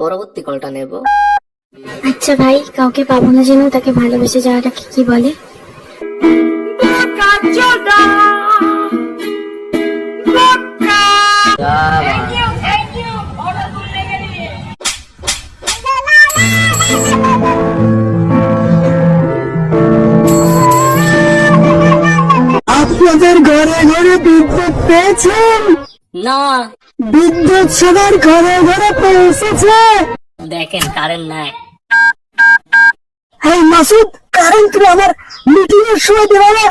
পরবর্তী কলটা নেব। আচ্ছা ভাই, কাউকে পাবো না যেন তাকে ভালোবেসে যাওয়াটাকে কি বলে? আপনাদের ঘরে ঘরে বিদ্যুৎ পেয়েছেন? না, বিদ্যুৎ সবার ঘরে ঘরে পৌঁছেছে। দেখেন কারেন্ট নাই। এই মাসুদ, কারেন্ট তুমি আমার মিটিং এর সময় দেবে না।